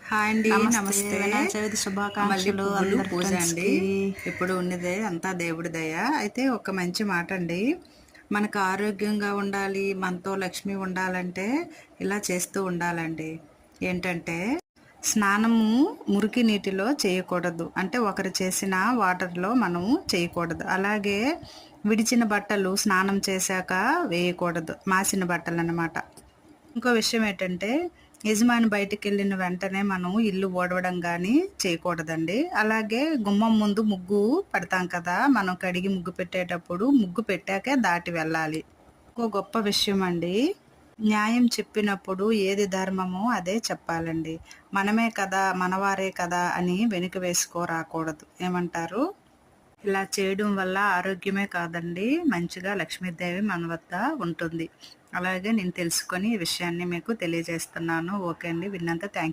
Hi అండి, నమస్తే. నమస్తే. వినాయక చవితి మళ్ళీ శుభాకాంక్షలు పువ్వులు అందరి పూజ అండి. ఫ్రెండ్స్‌కి. ఇప్పుడు ఉన్నదే అంతా దేవుడి దయ. అయితే ఒక మంచి మాట అండి. మనకు ఆరోగ్యంగా ఉండాలి, మనతో లక్ష్మి ఉండాలంటే ఇలా చేస్తూ ఉండాలండి. ఏంటంటే స్నానము మురికి నీటిలో చేయకూడదు. అంటే ఒకరు చేసిన వాటర్‌లో మనము చేయకూడదు. అలాగే విడిచిన బట్టలు స్నానం చేశాక వేయకూడదు. మాసిన బట్టలన్నమాట. ఇంకో విషయం ఏంటంటే, యజమాని బయటికెళ్ళిన వెంటనే మనం ఇల్లు ఊడవడం గానీ చేయకూడదండి. అలాగే గుమ్మం ముందు ముగ్గు పెడతాం కదా! మనం కడిగి ముగ్గు పెట్టేటప్పుడు ముగ్గు పెట్టాకే దాటి వెళ్ళాలి. ఇంకో గొప్ప విషయం అండి. న్యాయం చెప్పినప్పుడు ఏది ధర్మమో అదే చెప్పాలండి. మనమే కదా! మనవారే కదా! అని వెనక వేసుకోరాకూడదు. ఏమంటారు? ఇలా చేయడం వల్ల ఆరోగ్యమే కాదండి, మంచిగా లక్ష్మీదేవి మన వద్ద ఉంటుంది. అలాగే నేను తెలుసుకొని ఈ విషయాన్ని మీకు తెలియజేస్తున్నాను. ఓకే అండి. విన్నంత థ్యాంక్